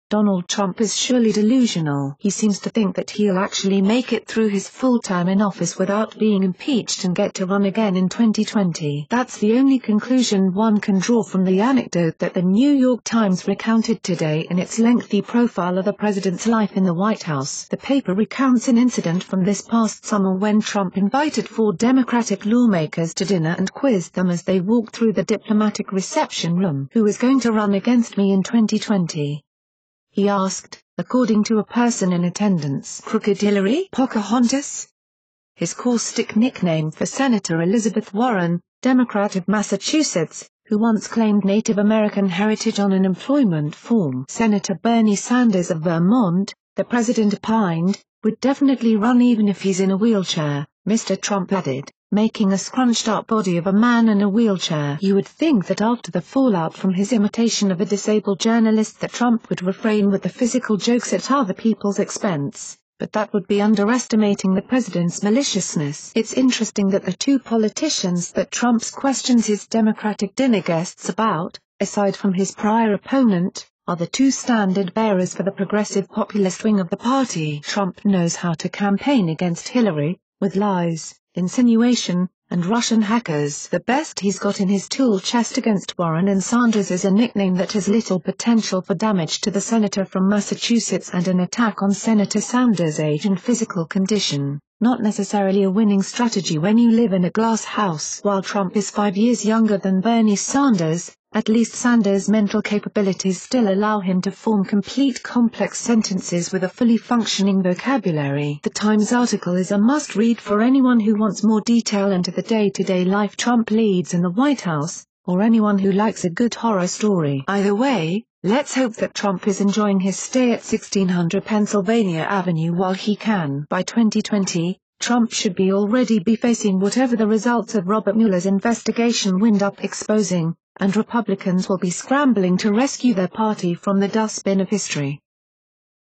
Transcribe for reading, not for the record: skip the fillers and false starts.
Donald Trump is surely delusional. He seems to think that he'll actually make it through his full term in office without being impeached and get to run again in 2020. That's the only conclusion one can draw from the anecdote that the New York Times recounted today in its lengthy profile of the president's life in the White House. The paper recounts an incident from this past summer when Trump invited 4 Democratic lawmakers to dinner and quizzed them as they walked through the diplomatic reception room. "Who is going to run against me in 2020? he asked, according to a person in attendance. "Crooked Hillary? Pocahontas?" His caustic nickname for Senator Elizabeth Warren, Democrat of Massachusetts, who once claimed Native American heritage on an employment form. Senator Bernie Sanders of Vermont, the president opined, would definitely run even if he's in a wheelchair, Mr. Trump added, making a scrunched-up body of a man in a wheelchair. You would think that after the fallout from his imitation of a disabled journalist that Trump would refrain with the physical jokes at other people's expense, but that would be underestimating the president's maliciousness. It's interesting that the 2 politicians that Trump questions his Democratic dinner guests about, aside from his prior opponent, are the 2 standard bearers for the progressive populist wing of the party. Trump knows how to campaign against Hillary, with lies, insinuation, and Russian hackers. The best he's got in his tool chest against Warren and Sanders is a nickname that has little potential for damage to the senator from Massachusetts and an attack on Senator Sanders' age and physical condition. Not necessarily a winning strategy when you live in a glass house. While Trump is 5 years younger than Bernie Sanders, at least Sanders' mental capabilities still allow him to form complete complex sentences with a fully functioning vocabulary. The Times article is a must-read for anyone who wants more detail into the day-to-day life Trump leads in the White House, or anyone who likes a good horror story. Either way, let's hope that Trump is enjoying his stay at 1600 Pennsylvania Avenue while he can. By 2020, Trump should already be facing whatever the results of Robert Mueller's investigation wind up exposing, and Republicans will be scrambling to rescue their party from the dustbin of history.